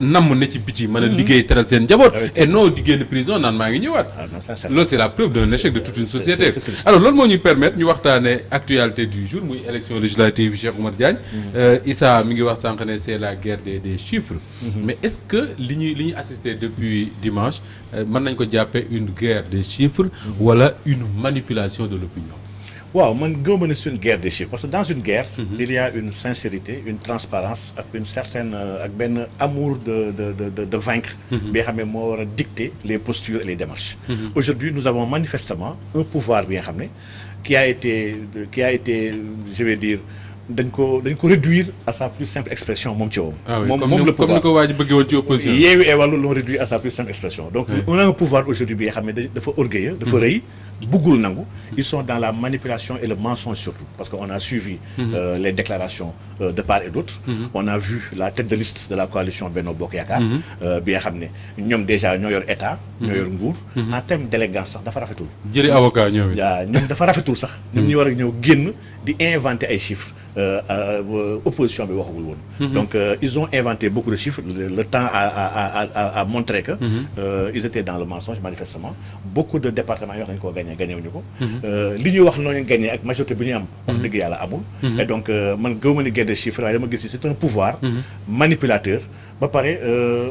namm ne ci biti mën a liggéey teral seen njaboot et non di génn prison naan maa ngi ñëwaat. loolu c'est la preuve d'un échec de toute une société. Alors loolu moo ñuy permettre ñu waxtaanee actualité du jour muy élection législative Cheikh Oumar Diagne. Issa mi ngi wax sànq ne c'est la guerre des chiffres. Mais est-ce que li ñuy assister depuis dimanche mën nañ ko jàppee une guerre des chiffres wala une manipulation de l'opinion? waaw man gëmuma ne c'est une guerre des chiffres parce que dans une guerre il y a une sincérité une transparence ak une certaine ak benn amour de vaincre bi nga xam ne moo war a dicter les postures et les démarches. Aujourd'hui nous avons manifestement un pouvoir bi nga xam ne qui a été je vais dire dañ ko réduire à sa plus simple expression moom ci moom le pouvoir comme ni ko waa ji bëggee woon ci opposition. Yewwi et Wallu l'ont réduit à sa plus simple expression. Donc on a un pouvoir aujourd'hui bi nga xam ne dafa orgueilleux dafa rëy. buggul nangu ils sont dans la manipulation et le mensonge surtout parce que on a suivi les déclarations de part et d'autre. On a vu la tête de liste de la coalition Benno Bokk Yaakaar bi nga xam ne ñoom déjà ñoo yor état ñoo yor nguur en termes d'élégance sax dafa rafetul jëli avocat ñoom waaw ñoom dafa rafetul sax ñoom ñu war a ñëw génn di inventer ay chiffres opposition bi waxagul woon donc ils ont inventé beaucoup de chiffres le temps a montré que ils étaient dans le mensonge manifestement beaucoup de départements yoo xam ne dañu koo gagné wuñu ko li ñuy wax noonu gagné ak majorité bi ñu am wax dëgg yàlla amul et donc man gëwuma ni guerre des chiffres waaye dama gis c'est un pouvoir manipulateur ba pare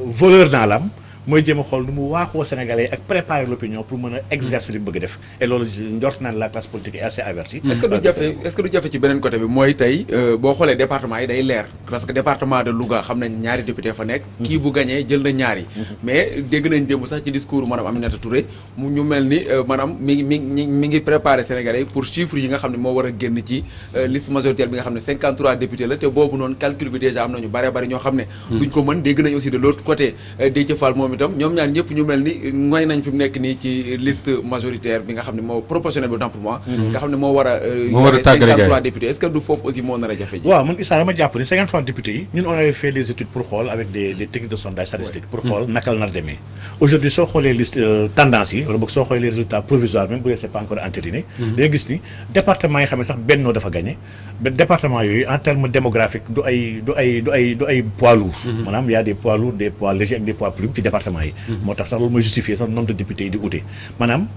voleur dans l'âme mooy jéem a xool nu mu waaxoo Sénégalais ak préparer l'opinion pour mën a exercer li mu bëgg def et loolu njort naan la classe politique est assez avertie. est-ce que du jafe ci beneen côté bi mooy tey boo xoolee département yi day leer parce que département de Louga xam nañ ñaari député fa nekk. kii bu gagné jël na ñaari. mais dégg nañ démb sax ci discours maanaam Aminata Touré mu ñu mel ni maanaam mi ngi préparer Sénégalais pour chiffres yi nga xam ne moo war a génn ci liste majoritaire bi nga xam ne 53 députés la te boobu noonu calcul bi déjà am nañu bare ñoo xam ne. duñ ko mën dégg nañ aussi de l'autre côté Déthié Fall moom itam ñoom ñaar ñëpp ñu mel ni ngoy nañ fi mu nekk nii ci liste majoritaire bi nga xam ne moo proportionnel autant pour moi nga xam ne moo war a 53 députés est-ce que du foofu aussi moo nar a jafe ji waaw man Issa dama jàpp ni 53 députés yi ñun on avait fait des études pour xool avec des techniques de sondage statistique pour xool naka la nar demee aujourd'hui soo xoolee liste tendance yi wala boog soo xoolee les résultats provisoires même bu dee c'est pas encore entériné da nga gis ni département yi xam ne sax Benno dafa gagné département yooyu en termes démographiques du ay poids lourds maanaam y a des poids lourds des poids légers ak des poids plumes ci département yi moo tax sax loolu mooy justifier sax nombre de députés yi di ute maanaam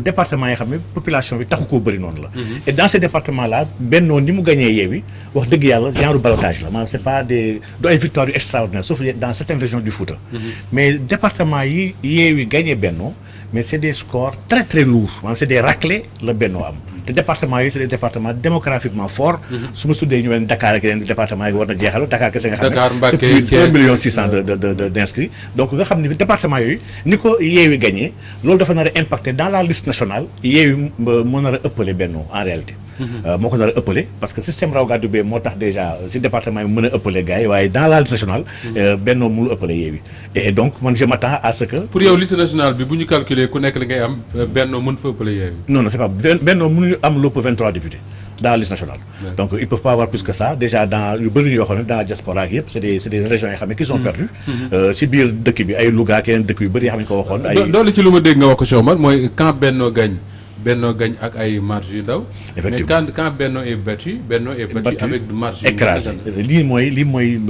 département yi xam ne population bi taxu koo bëri noonu la et dans ces départements là Benno ni mu gañee Yewwi wax dëgg yàlla genre ballottage la maanaam c'est pas du ay victoires yu extraordinaires sauf dans certaines régions du Fouta mais département yi Yewwi gañee Benno mais c'est des scores très très lourds maanaam c'est des raclés la Benno am te département yi c'est des départements démographiquement forts su ma suddee ñu wen Dakar ak yeneen département yi war na jeexal Dakar kese nga xam ne c'est plus de 1,6 million d'inscrits donc nga xam ne département yooyu ni ko Yewwi gagné loolu dafa nar a impacter dans la liste nationale Yewwi moo nar a ëppale Benno en réalité moo ko nar a ëppale parce que système raw gàddu bee moo tax déjà si département yi mën a ëppale gars yi waaye dans la liste nationale Benno mënul ëppale Yewwi et donc man je m'attends à ce que pour yow liste nationale bi bu ñu calculer ku nekk li ngay am Benno mën fa ëppale Yewwi non c'est pas Benno mënuñu am lépp 23 députés dans la liste nationale donc ils peuvent pas avoir plus que ça déjà dans yu bëri yoo xam ne dans la diaspora ak yëpp c'est des régions yoo xam ne qui sont perdues si biir dëkk bi ay Louga ak yeneen dëkk yu bëri yoo xam ne ko waxoon ay doole ci lu ma dégg nga wax ko Cheikh Oumar mooy quand Benno gagne ak ay marge yu ndaw mais quand Benno est battu avec de marge écrasé lii mooy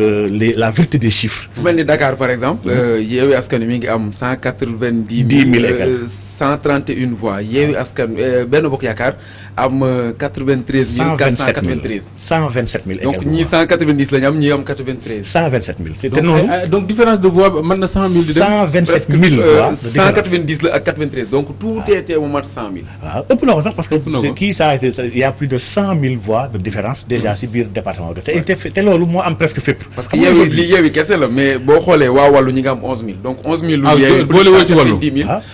la vérité des chiffres fu mel ni Dakar par exemple Yewwi Askan Wi mi ngi am 190 000 131 voix Yewwi Askan Benno Bokk Yaakaar am 93 493 127 000 donc ñii 190 la ñu am ñii am 93 127 000 c'est noonu donc différence de voix mën na 100 000 di dem 127 000 voix 190 la ak 93 donc tout était mu mat 100 000 waaw ëpp na ko sax parce que c'est kii ça a été il y a plus de 100 000 voix de différence déjà si biir département bi te loolu moo am presque fépp parce que Yewwi kese la mais boo xoolee waa wàllu ñi nga am 11 000 donc 11 000 lu Yewwi boole woo ci wàllu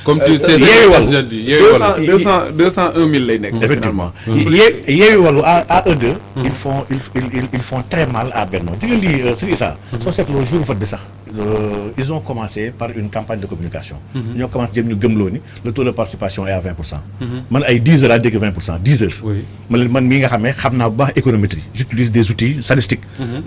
comme tu sais Yewwi 201 000 lay nekk effectivement Yewwi Wallu à eux deux ils font très mal à Benno di nga lii c'est ça soo seetloo jour vote bi sax ils ont commencé par une campagne de communication ñoo commencé jëm ñu gëmloo ni le taux de participation est à 20%. Man ay 10 heures laa dégg 20%, 10 heures. man mii nga xamee xam naa bu baax économétrie j'utilise des outils statistiques.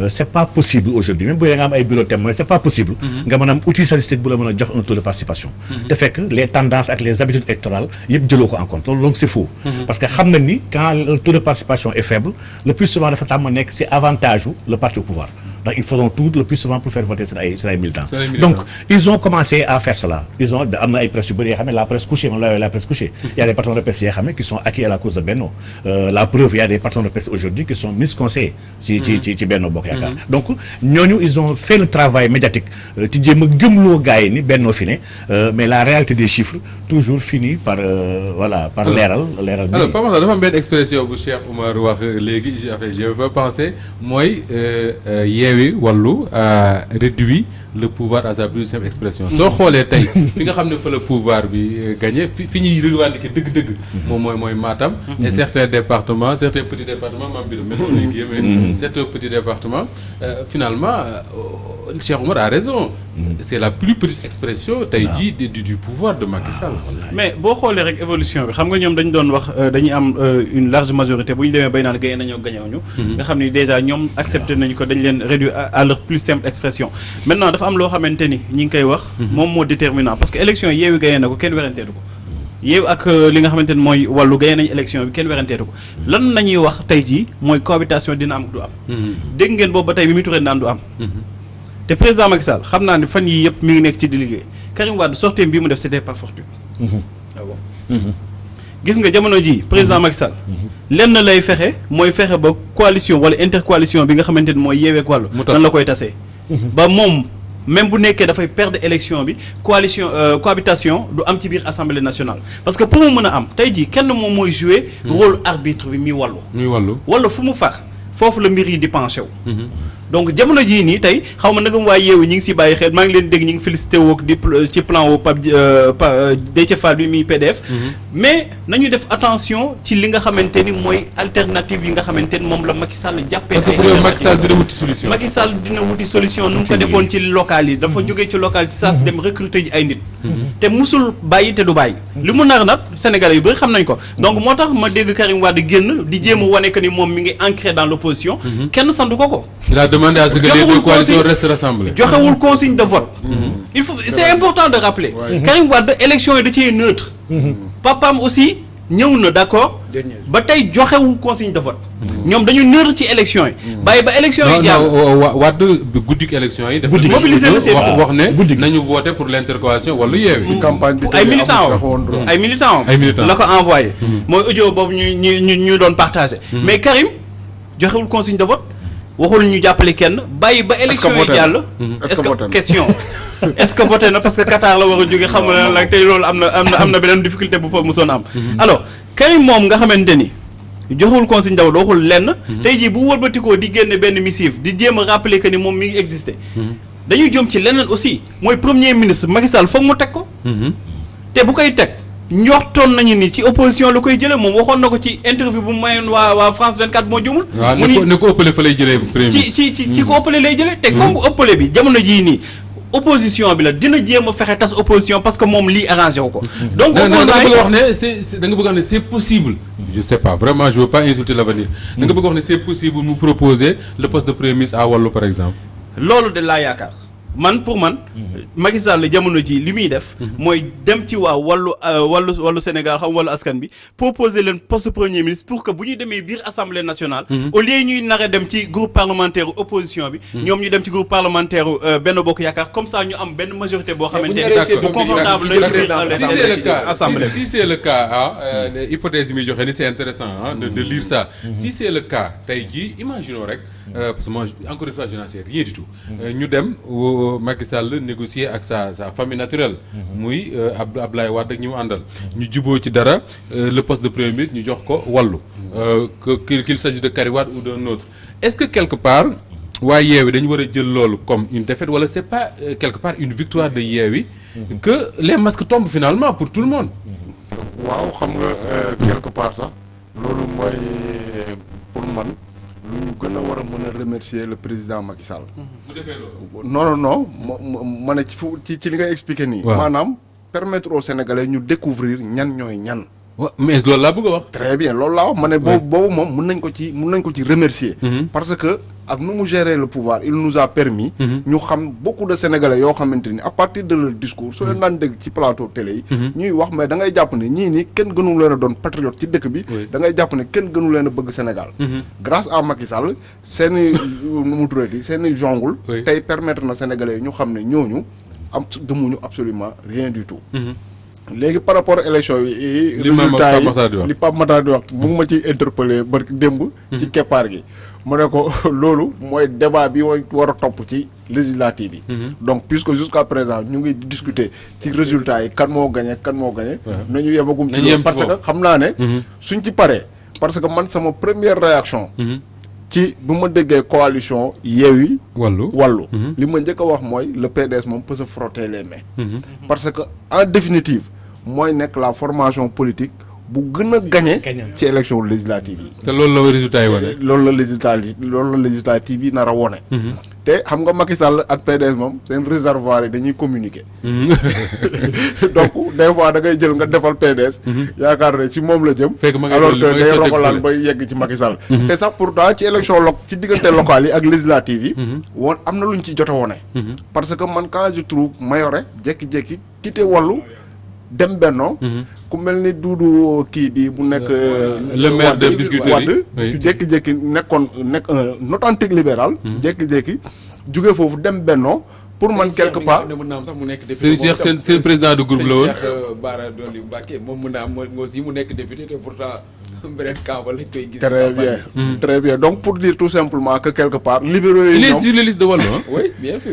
C'est pas possible aujourd'hui même bu nga am ay bureau témoin c'est pas possible nga mën a am outil statistique bu la mën a jox un taux de participation. te fekk les tendances ak les habitudes électorales yëpp jëloo ko en compte loolu donc c'est faux. Parce que xam nañ ni quand le taux de participation est faible le plus souvent dafa tàmm nekk c'est avantage le parti au pouvoir. donc ils feront tout le plus souvent pour faire voter seen ay militants. Donc ils ont commencé à faire cela. Ils ont am na ay presse yu bëri yoo xam ne la presse couchée moom la presse couchée. Il y a des patrons de presse yoo xam ne qui sont acquis à la cause de Benno. La preuve, il y a des patrons de presse aujourd'hui qui sont misconseillés ci Benno Bokk Yaakaar. Donc ñooñu ils ont fait le travail médiatique ci jéem a gëmloo gars yi ni Benno fi ne mais la réalité des chiffres toujours finit par par leeral bi. Alors Pape Makhtar dafa am benn expression bu Cheikh Oumar wax léegi je veux penser mooy Yewwi Wallu a réduit le pouvoir à sa plus simple expression. soo xoolee tey fi nga xam ne fa le pouvoir bi gagné fi ñuy revendiquer dëgg-dëgg. moom mooy Matam. et certains départements certains petits départements maam Birame même léegi mais certains petits départements finalement Cheikh Oumar a raison. c'est la plus petite expression tey jii du pouvoir de Macky Sall. mais boo xoolee rek évolution bi xam nga ñoom dañu doon wax dañuy am une large majorité bu ñu demee bay naan gagné nañoo gañewuñu nga xam ni déjà ñoom accepté nañu ko dañ leen réduire à leur plus simple expression. maintenant dafa am loo xamante ni ñi ngi koy wax. moom moo déterminant parce que élection Yewwi gagné na ko kenn weranteetu ko. Yewwi ak li nga xamante ni mooy Wallu gagné nañu élection bi kenn weranteetu ko lan nañuy wax tey jii mooy cohabitation dina am du am. dégg ngeen boobu ba tey Mimi Touré naan du am. te président Macky Sall xam naa ne fan yii yëpp mi ngi nekk ci di liggéey Karim Wade sortie bi mu def c'était par fortune. gis nga jamono ji président Macky Sall lenn lay fexe mooy fexe ba coalition wala intercoalition bi nga xamante ni mooy Yewwi ak Wallu nan la koy tasee. ba moom même bu nekkee dafay perdre élection bi cohabitation du am ci biir assemblée nationale parce que pour mu mën a am tey jii kenn moom mooy jouer rôle arbitre bi muy Wallu fu mu far foofu la mbir yi di penché wu. donc jamono jii nii tey xaw ma nagam waa Yewwi ñi ngi si bàyyi xel maa ngi leen dégg ñi ngi félicité woog di ci plan wu Déthié Fall bi muy PDF. mais nañu def attention ci li nga xamante ni mooy alternative yi nga xamante ni moom la Macky Sall jàppee. parce que pour yow Macky Sall dina wuti solution. Macky Sall dina wuti solution nu mu ko defoon ci local yi. dafa jógee ci local ci saa si dem recruter ji ay nit. te musul bàyyi te du bàyyi. li mu nar nag Sénégalais yu bëri xam nañ ko donc moo tax ma dégg Karim Wade génn di jéem a wane que ni moom mi ngi ancré dans l'opposition. kenn sandu ko. il a demandé à ce que les deux coalitions restent rassemblées. joxewul consigne de vote. il faut c'est important de rappeler. Karim Wade élection yi da cee neutre. papaam aussi ñëw na d'accord. ba tey joxewul consigne de vote. ñoom dañu neutre ci élection yi. bàyyi ba élection yi jàll. Wade guddik élection yi. guddi mobiliser na seen wax ne nañu voter pour l'intercoalition Wallu Yewwi. campagne bi ay militants la ko envoyé. mooy audio boobu ñu doon partagé. mais Karim joxewul consigne de vote. waxul ñu jàppale kenn bàyyi ba élection yi jàll. est-ce que question est-ce que voté na parce que Qatar la war a jóge xam nga nag tey loolu am na beneen difficulté bu fa mosoon am. alors Karim moom nga xamante ni joxul consigne daw waxul lenn. tey jii bu wëlbatikoo di génne benn missive di jéem a rappeler que ni moom mi ngi existé. dañuy jëm ci leneen aussi mooy premier ministre Macky Sall foog mu teg ko. te bu koy teg. ñortoon nañu ni ci opposition la koy jëlee moom waxoon na ko ci interview bu mu mayoon waa France 24 moo jumul. mu ni ne ko ëppale fa lay jëlee premier ministre ci ko ëppale lay jëlee. te comme ëppale bi jamono jii nii opposition bi la dina jéem a fexe tas opposition parce que moom lii arrangé wu ko. donc da nga bëgg wax ne da nga bëgg wax ne c'est possible. je sais pas vraiment je veux pas insulter l'avenir. da nga bëgg wax ne c'est possible mu proposer le poste de premier ministre à Wallu par exemple. loolu de laa yaakaar. man pour man Macky Sall jamono ji li muy def mooy dem ci waa wàllu Sénégal xam wàllu askan bi proposer leen poste premier ministre pour que bu ñu demee biir assemblée nationale au lieu ñuy nar a dem ci groupe parlementaire opposition bi ñoom ñu dem ci groupe parlementaire Benno Bokk Yaakaar comme ça ñu am benn majorité boo xamante ne bu confortable si c'est le cas hypothèse yi muy joxe ni c'est intéressant de lire ça si c'est le cas tey jii imaginons rek parce que moi encore une fois je n'en sais rien du tout ñu dem Macky Sall négocier ak sa famille naturelle muy Abdoulaye Wade ak ñi mu àndal ñu juboo ci dara le poste de premier ministre ñu jox ko Wallu qu'il s'agit de Karim Wade ou d'un autre est-ce que quelque part waa Yewwi dañu war a jël loolu comme une défaite wala c'est pas quelque part une victoire de Yewwi que les masques tombent finalement pour tout le monde. waaw xam nga quelque part sax loolu mooy pour man lu ñu gën a war a mën a remercier le président Macky Sall. bu defee loolu. non ma ne ci li ngay expliquer nii. waaw maanaam permettre aux Sénégalais ñu découvrir ñan ñooy ñan. mais loolu laa bëgg a wax. très bien loolu laa wax ma ne boobu moom mun nañ ko ci remercier. parce que ak nu mu gérer le pouvoir il nous a permis. ñu xam beaucoup de sénégalais yoo xamante ni à partir de leur discours soo leen daan dégg ci plateau télé yi. ñuy wax mais da ngay jàpp ne ñii ni kenn gënu leen a doon patriote ci dëkk bi. da ngay jàpp ne kenn gënu leen a bëgg Sénégal. grâce à Macky Sall seeni nu mu tuddati seeni jongul. tey permettre na sénégalais yi ñu xam ne ñooñu gëmuñu absolument rien du tout. léegi par rapport à élection yi. résultat yi li Pape Matar di wax mu ngi ma ciy interpellé ba démb. ci keppaar gi mu ne ko loolu mooy débat bi war a topp ci législative yi. donc puisque jusqu'à présent ñu ngi discuter ci résultat yi kan moo gagné. nañu yemagum ci loolu parce que xam naa ne. suñ ci paree parce que man sama première réaction. ci bu ma déggee coalition Yewwi Wallu li ma njëkk a wax mooy le PDS moom peut se frotter les mains. parce que en définitive mooy nekk la formation politique bu gën a gagné ci élection législative yi. te loolu la résultat yi wane. loolu la législative yi nar a wone. te xam nga Macky Sall ak PDS moom seen réservoir yi dañuy communiquer. donc des fois da ngay jël nga defal PDS. yaakaar ne ci moom la jëm. alors que day rogalaan bay yegg ci Macky Sall. te sax pourtant ci élection ci diggante locales yi ak législative yi. woon am na lu ñu ci jot a wone. parce que man quand je trouve Mayore jékki-jékki quitté Wallu dem Benno ku mel ni Doudou kii bi bu nekk le maire de Biscuiterie jékki-jékki nekk un authentique libéral jékki-jékki jóge foofu dem Benno pour man quelque part mën naa am sax mu nekk député seen président de groupe la woon Cheikh Bara Dolly Mbacké moom mën naa am aussi mu nekk député te pourtant beneen camp ba lañ koy gis. très bien donc pour dire tout simplement que quelque part libéraux yi il est sur les listes de Wallu oui bien sûr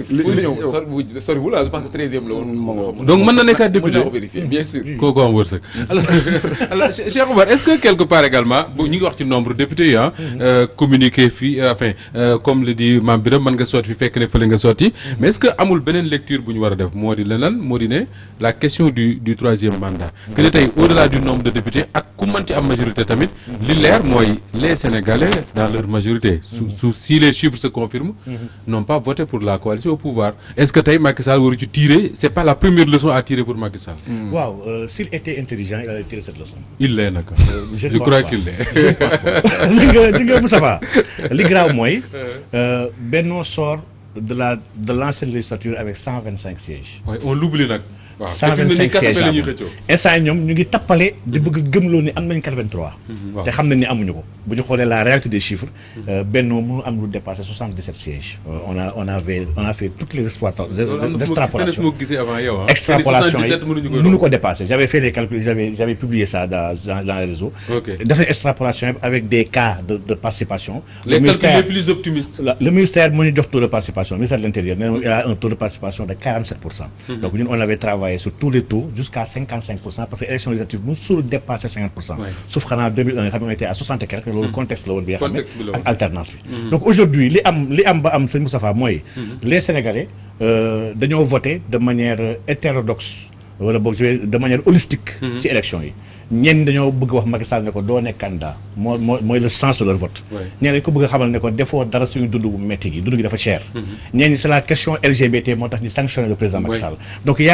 soriwul je pense que 13e la woon donc mën na nekkaat député vérifier bien sûr kooku am wërsëg alors Cheikh Oumar est-ce que quelque part également ñu ngi wax ci nombre de députés yi communiqué fii enfin comme le dit Mame Birame mën nga sotti fi fekk ne fële nga sotti mais est-ce que amul beneen lecture bu ñu war a def moo di leneen moo di ne la question du troisième mandat que ne tey au-delà du nombre de députés ak ku mënti am majorité tamit li leer mooy les Sénégalais dans leur majorité si les chiffres se confirment n'ont pas voté pour la coalition au pouvoir est-ce que tey Macky Sall waru ci tirer c'est pas la première leçon à tirer pour Macky Sall. waaw s'il était intelligent il allait tirer cette leçon. il l'est nag. je crois qu'il l'est. je pense pas li nga Moustapha li grave mooy Benno sort de l'ancienne législature avec 125 sièges. oui on l'oublie nag. 125 sièges la instant ñoom ñu ngi tappale di bëgg gëmloo ni am nañ 83. te xam nañ ni amuñu ko bu ñu xoolee la réalité des chiffres. Benno mënu am lu dépasser 77 sièges. on a fait toutes les extrapolations. extrapolation yi mënu ko dépasser j'avais fait les calculs j'avais publié ça dans les réseaux. def na extrapolation avec des cas de participation. les calculs les plus optimistes. le ministère moo ñu jox taux de participation le ministère de l'Intérieur nee na il a un taux de participation de 47%. donc ñun on avait travaillé sur tous les taux jusqu'à 55% parce que élection législative musul dépasser 50%. sauf xanaa 2001 nga xam ne on était à 60 et quelques loolu contexte la woon bi nga xam ne ak alternance bi. donc aujourd'hui li am ba am sëñ Moustapha mooy les Sénégalais dañoo voté de manière hétérodoxe wala boog de manière holistique. ci élection yi. ñenn dañoo bëgg wax Macky Sall ne ko doo nekk candidat mooy le sens de leur vote. ñenn dañ ko bëgg a xamal ne ko defoo dara suñu dund bu métti gi dund gi dafa cher. ñenn c'est la question LGBT moo tax ñu sanctionner le président Macky Sall. donc il y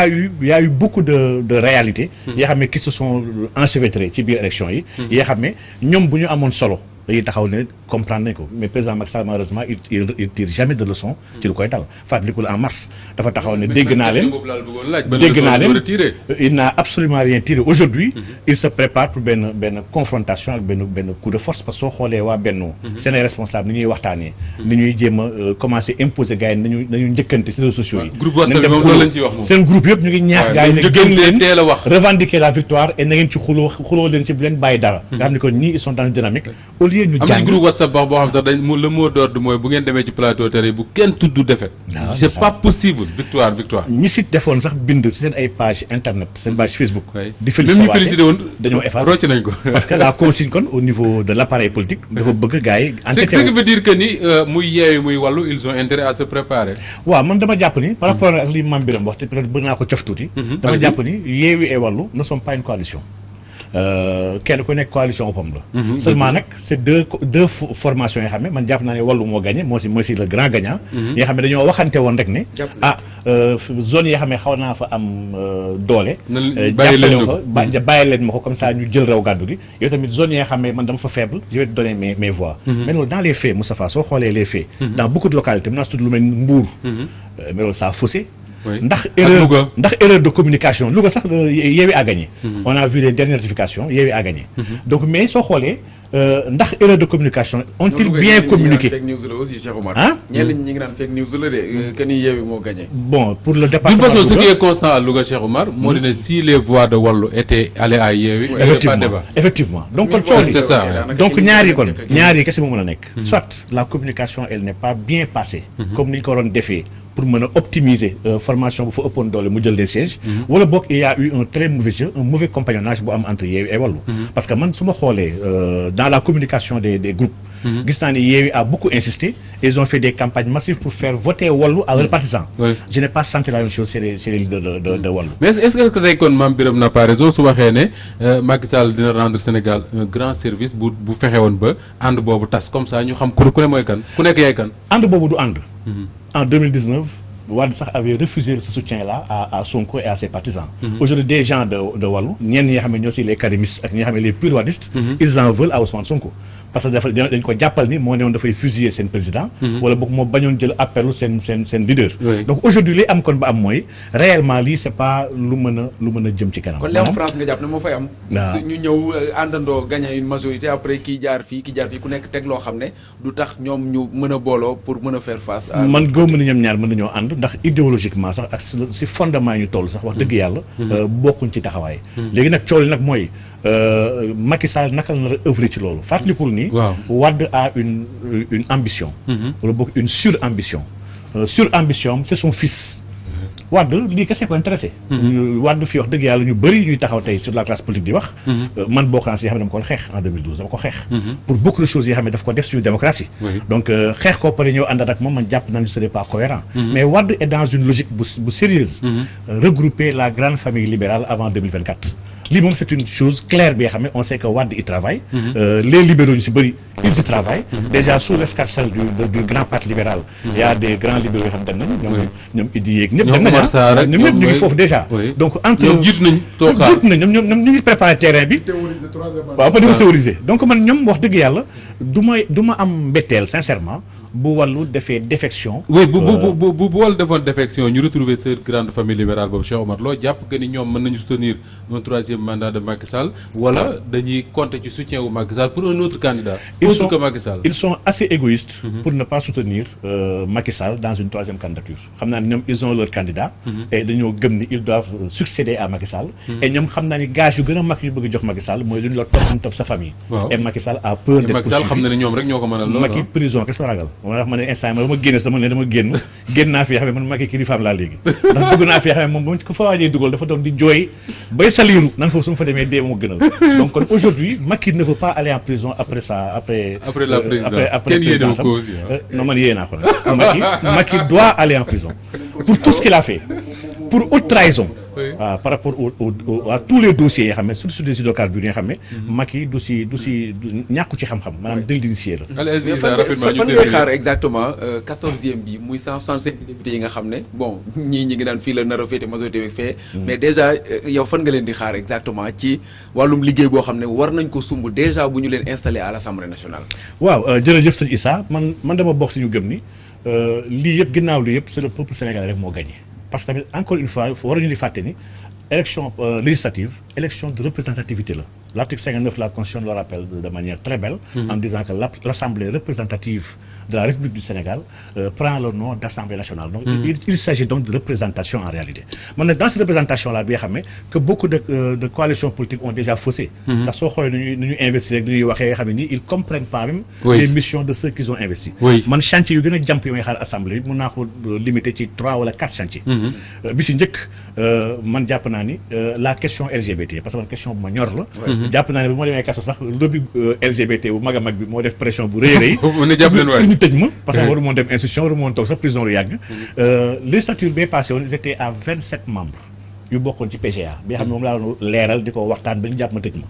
a eu beaucoup de réalités. yoo xam ne qui se sont enchevêtrées ci biir élection yi. yoo xam ne ñoom bu ñu amoon solo. dañuy taxaw ne comprendre nañ ko mais président Macky Sall malheureusement il tire jamais de leçon ci lu koy dal fàttalikul en mars dafa taxaw ne dégg naa leen il n'a absolument rien tiré aujourd'hui il se prépare pour benn confrontation ak benn coup de force parce que soo xoolee waa Benno seen ay responsable ni ñuy waxtaanee ni ñuy jéem a commencer imposer gars yi nañu njëkkante ci réseaux sociaux yi seen groupe yëpp ñu ngi ñaax gars yi ne gën leen revendiquer la victoire et na ngeen ci xuloo leen ci bu leen bàyyi dara nga xam ne ko ñii ils sont dans une dynamique am nañ groupe WhatsApp boo xam sax dañ le mot d'ordre mooy bu ngeen demee ci plateau télé bu kenn tudd défaite. c'est pas possible victoire. ñi si defoon sax bind si seen ay page internet seen page Facebook. di félicité woon dañoo effacé rocc nañ ko. parce que la consigne kon au niveau de l'appareil politique. dafa bëgg gars yi. ce qui veut dire que ni muy Yewwi muy Wallu ils ont intérêt à se préparer. waaw man dama jàpp ni. par rapport ak li Mame Birame wax te peut-être bëgg naa ko cof tuuti. dama jàpp ni Yewwi et Wallu ne sont pas une coalition. kenn ku nekk coalition boppam la. seulement nag c'est deux formations yoo xam ne man jàpp naa ne Wallu moo gagné moo si le grand gagnant. yi nga xam ne dañoo waxante woon rek ne. zone yi nga xam ne xaw naa fa am doole. bàyyi leen ma ko comme ça ñu jël raw gàddu gi. yow tamit zone yi nga xam ne man dama fa faible je vais te donner mes voix. mais loolu dans les faits Moustapha soo xoolee les faits. dans beaucoup de localités mën naa tudd lu mel ni Mbour. mais loolu ça a faussé. ndax erreur de communication Louga sax Yewwi a gagné. On a vu les dernières notifications Yewwi a gagné. Donc mais soo xoolee ndax erreur de communication ont-ils bien communiqué. fake news la aussi Cheikh Oumar. ah ñenn ñi ngi naan fake news la de que ni Yewwi moo gagné. Bon pour le département d'une façon ce qui est constant à Louga Cheikh Oumar moo di ne si les voix de Wallu étaient allées à Yewwi. effectivement donc kon coow c'est ça donc ñaar yi kese moo mën a nekk. soit la communication elle n'est pas bien passée. comme ni ñu ko waroon defee. pour mën a optimiser formation bu fa ëppoon doole mu jël des sièges. wala boog il y a eu un très mauvais jeu un mauvais compagnonnage bu am entre Yewwi et Wallu. parce que man su ma xoolee dans la communication des groupes. gis naa ni Yewwi a beaucoup insisté ils ont fait des campagnes massives pour faire voter Wallu à leurs partisans. Je n'ai pas senti la même chose chez les leaders de Wallu. mais est-ce que tey kon Mame Birame n'a pas raison su waxee ne Macky Sall dina rendre Sénégal un grand service bu fexe woon ba ànd boobu tas comme ça ñu xam ku ne mooy kan ku nekk yaay kan. ànd boobu du ànd. En 2019, Wade sax avait refusé ce soutien-là à Sonko et à ses partisans. Aujourd'hui, des gens de Wallu, ñenn ñi nga xam ne ñoo si les karimistes ak ñi nga xam ne les purs wadistes, ils en veulent à Ousmane Sonko. parce que dañ ko jàppal ni moo ne woon dafay fusiller seen président. wala boog moo bañoon jël appelu seen leader. donc aujourd'hui li am kon ba am mooy réellement lii c'est pas lu mën a jëm ci kanam. kon li am France nga jàpp ne moo fay am. waaw ñu ñëw àndandoo gagner une majorité après kii jaar fii ku nekk teg loo xam ne du tax ñoom ñu mën a booloo pour mën a faire face. man goo mën a ñoom ñaar mën nañoo ànd ndax idéologiquement sax ak si fondement ñu toll sax wax dëgg yàlla. bokkuñ ci taxawaay. léegi nag coow li nag mooy. Macky Sall naka la nar a œuvrer ci loolu fàttalikul ni. Wade a une ambition. wala boog une surambition. Surambition c'est son fils. Wade lii kese ko intéressé. Wade fii wax dëgg yàlla ñu bëri ñuy taxaw tey sur la classe politique di wax. man bokk naa si yoo xam ne dama ko xeex en 2012 dama ko xeex. pour beaucoup de choses yoo xam ne daf ko def suñu démocratie. donc xeex ko pare ñëw àndaat ak moom man jàpp naa ne ce n'est pas cohérent. mais Wade est dans une logique bu sérieuse. regrouper la grande famille libérale avant 2024. lii moom c'est une chose claire bi nga xam ne on sait que Wade y travaille. les libéraux ñu si bëri ils y travaillent. déjà sous l'escarcelle du grand parti libéral. il y a des grands libéraux yoo xam ne dem nañu. ñoom Idi yeeg ñëpp dem nañu ñoom ñëpp ñu ngi foofu déjà. donc entre ñoom jiitu nañ ñoom ñu ngi préparé terrain bi. waaw ba di ko théoriser donc man ñoom wax dëgg yàlla du ma am mbetteel sincèrement. bu Wallu defee défection. oui bu Wallu defoon défection ñu retrouver cette grande famille libérale boobu Cheikh Oumar loo jàpp que ni ñoom mën nañu soutenir un troisième mandat de Macky Sall wala dañuy compter ci soutien wu Macky Sall pour un autre candidat. autre que Macky Sall. ils sont assez égoïstes. pour ne pas soutenir Macky Sall dans une troisième candidature. xam naa ne ñoom ils ont leur candidat. et dañoo gëm ni ils doivent succéder à Macky Sall. et ñoom xam naa ni gage yu gën a mag yu bëgg jox Macky Sall mooy lu ñu la topp sa famille. et Macky Sall a peur d'être poursuivi. Macky Sall xam na ne ñoom rek ñoo ko mënal loolu. Macky prison kese ragal. moo tax ma ne instant dama génn dama génn naa fi yoo xam ne man Macky kilifaam laa léegi ndax bëgg naa fi yoo xam ne moom bu ko fa waajee dugal dafa doon di jooy bay saliiru nan foofu su ma fa demee dee moo gënal donc kon aujourd'hui Macky ne veut pas aller en prison après la présidence non man yéey naa ko nag Macky doit aller en prison pour tout ce qu'il a fait pour haute trahison par rapport à tous les dossiers yoo xam ne surtout sur des hydrocarbures yoo xam ne Macky du si ñàkku ci xam-xam maanaam délit d'initié la fan ngay xaar exactement 14e bi muy 165 députés yi nga xam ne bon ñii ñi ngi daan fii la nar a féete majorité bi fee mais déjà yow fan nga leen di xaar exactement ci wàllum liggéey boo xam ne war nañ ko sumb déjà bu ñu leen installé à l'Assemblée nationale. waaw jërëjëf sëñ Issa man dama bokk si ñu gëm ni lii yëpp ginnaaw lii yëpp c'est le peuple sénégalais rek moo gagné. parce que tamit encore une fois waruñu di fàtte ni élection législative élection de représentativité la l'article 59 de la Constitution le rappelle de manière très belle en disant que l'Assemblée représentative de la République du Sénégal prend le nom d'Assemblée nationale donc il s'agit donc de représentation en réalité man nag dans cette représentation là bi nga xam ne que beaucoup de coalitions politiques ont déjà faussé ndax soo xoolee nu ñu investir rek nu ñuy waxee nga xam ne nii ils comprennent pas même les missions de ceux qu'ils ont investi man chantier yu gën a jàmp yi may xaar Assemblée bi mun naa ko limiter ci 3 wala 4 chantiers bi si njëkk man jàpp naa ni la question LGBT parce que man question bu ma ñor la jàpp naa ne bu ma demee kaso sax lobby LGBT bu mag a mag bi moo def pression bu rëy rëy pour ñu tëj ma parce que waru moon dem institution waru moon toog sax prison lu yàgg législature bee passé woon ils étaient à 27 membres yu bokkoon ci PGA bi nga xam ne moom laa doon leeral di ko waxtaan ba ñu jàpp ma tëj ma.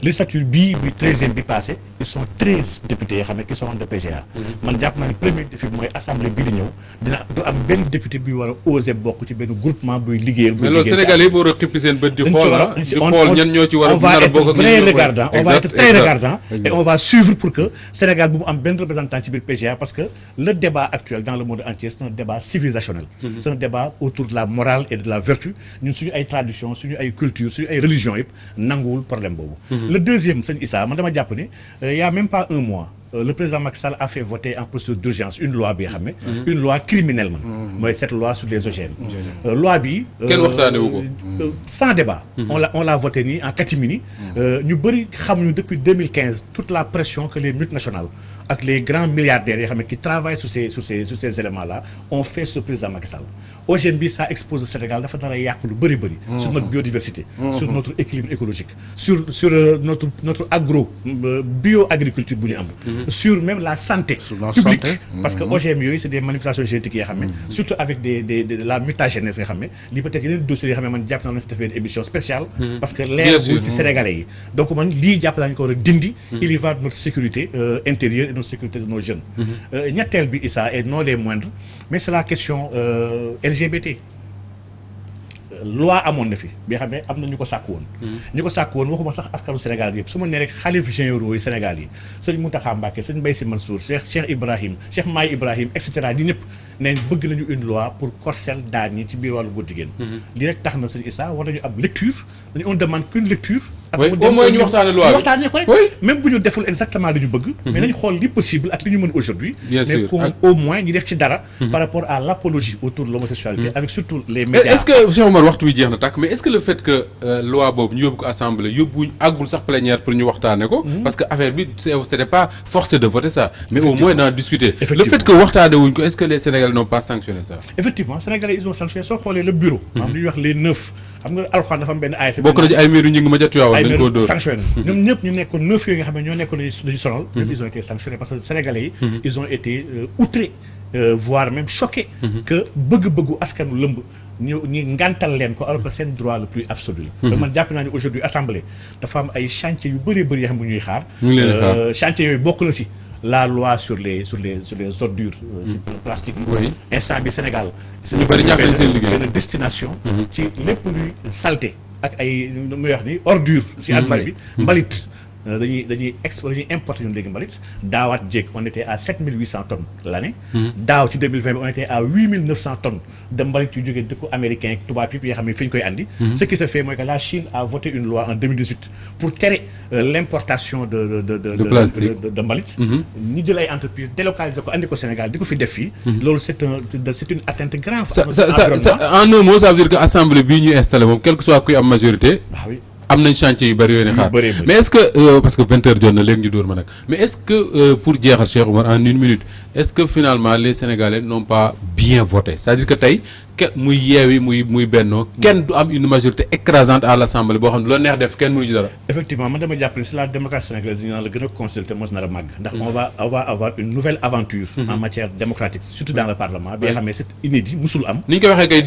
législature bii bi 13e bi passé ils sont 13 députés yoo xam ne qui sont de PGA. man jàpp naa ne premier défi mooy assemblée bii di ñëw dina du am benn député buy war a oser bokk ci benn groupement buy liggéeyal. mais loolu Sénégalais yi boo war a xippi seen bët di xool ñan ñoo ci war a. on va être très regardant on va être très regardant et on va suivre pour que Sénégal bu mu am benn représentant ci biir PGA parce que le débat actuel dans le monde entier c'est un débat civilisationnel. C'est un débat autour de la morale et de la vertu ñun suñu ay tradition suñu ay culture suñu ay religion yëpp nanguwul problème boobu. Le deuxième sëñ Issa man dama jàpp ne y a même pas un mois. Le président Macky Sall a fait voter en procédure d'urgence une loi bi nga xam ne une loi criminelle man mooy cette loi sur les OGM loi bi kenn waxtaane wu ko sans débat on l'a voté nii en catimini ñu bëri xamuñu depuis 2015 toute la pression que les multinationales ak les grands milliardaires yoo xam ne qui travaillent sur ces éléments là ont fait sur le président Macky Sall OGM bi ça expose le Sénégal dafa nar a yàq lu bëri sur notre biodiversité sur notre équilibre écologique sur notre bio-agriculture bu ñu am sur même la santé publique parce que OGM yooyu c'est des manipulations génétiques yoo xam ne surtout avec de la mutagénèse nga xam ne lii peut-être yeneen dossiers yoo xam ne man jàpp naa ne si defee une émission spéciale parce que leeragul ci Sénégalais yi donc man lii jàpp naa ñu ko war a dindi il y va de notre sécurité intérieure et de notre sécurité de nos jeunes ñetteel bi Issa et non les moindres mais c'est la question LGBT loi amoon na fi bi nga xam ne am na ñu ko sàkk woon ñu ko sàkk woon waxuma sax askanu Sénégal yëpp su ma nee rek xalif généraux yi Sénégal yi sëñ Mountakha Mbacké sëñ Mbaye Sy Mansour Cheikh Ibrahim Cheikh Mahi Ibrahim et cetera di ñëpp ne bëgg nañu une loi pour corser daan yi ci biir wàllu góor jigéen lii rek tax na sëñ Issa war nañu am lecture dañu on demande qu'une lecture au moins ñu waxtaane loi bi waxtaane ko rek même bu ñu deful exactement li ñu bëgg mais nañu xool li possible ak li ñu mën aujourd'hui mais au moins ñu def ci dara par rapport à l'apologie autour de l'homosexualité avec surtout les médias est-ce que Cheikh Omar waxtu bi jeex na tàkk mais est-ce que le fait que loi boobu ñu yóbbu ko assemblée yóbbuñ àggul sax plénière pour ñu waxtaane ko parce que affaire bi c'était pas forcé de voter ça mais au moins d'en discuter le fait que waxtaane wuñ ko est-ce que les Sénégalais n'ont pas sanctionné ça effectivement Sénégalais ils ont sanctionné soo xoolee le bureau maanaam li ñuy wax les 9 xam nga alxuraan dafa am benn ASC bokk na ci ay miiru ñi ngi ma jot waaw dañ koo dóor sanctionné ñoom ñëpp ñu nekkoon 9 yooyu nga xam ne ñoo nekkoon dañu sonal ñëpp ils ont été sanctionnés parce que Sénégalais yi ils ont été outrés voire même choqués que bëgg-bëggu askanu lëmb ñu ngantal leen ko alors que seen droit le plus absolu la man jàpp naa ne aujourd'hui assemblée dafa am ay chantier yu bëree bëri yoo xam ne ñuy xaar chantier yooyu bokk na si la loi sur les ordures plastique yi instant bi Sénégal ñu bëri ñàkk nañ seen liggéey benn destination ci lépp luy saleté ak ay muy wax ni ordure ci àdduna bi mbalit dañuy importer ñun léegi mbalit daawaat jéeg on était à 7800 tonnes l'année daaw ci 2020 bi on était à 8900 tonnes de mbalit yu jógee dëkku américain ak tubaab yëpp yoo xam ne fi ñu koy andi ce qui se fait mooy que la Chine a voté une loi en 2018 pour tere l'importation de mbalit ñu jël ay entreprises délocaliser ko andi ko Sénégal di ko fi def fii loolu c'est une atteinte grave en un mot ça veut dire que assemblée bii ñuy installé moom quel que soit kuy am majorité am nañ chantier yu bëri yooyu ne xaar mais est-ce que parce que 20 heures jot na léegi ñu dóor ma nag mais est-ce que pour jeexal Cheikh Oumar en une minute est-ce que finalement les Sénégalais n'ont pas bien voté c'est-à-dire que tey muy Yewwi muy Benno kenn du am une majorité écrasante à l'Assemblée boo xam ne loo neex def kenn mënu ci dara effectivement man dama jàpp ne si la démocratie sénégalaise ñu naan la gën a consulter mos nar a màgg ndax on va avoir une nouvelle aventure en matière démocratique surtout dans le Parlement bi nga xam ne c'est inédit musul am ni ñu koy waxee kay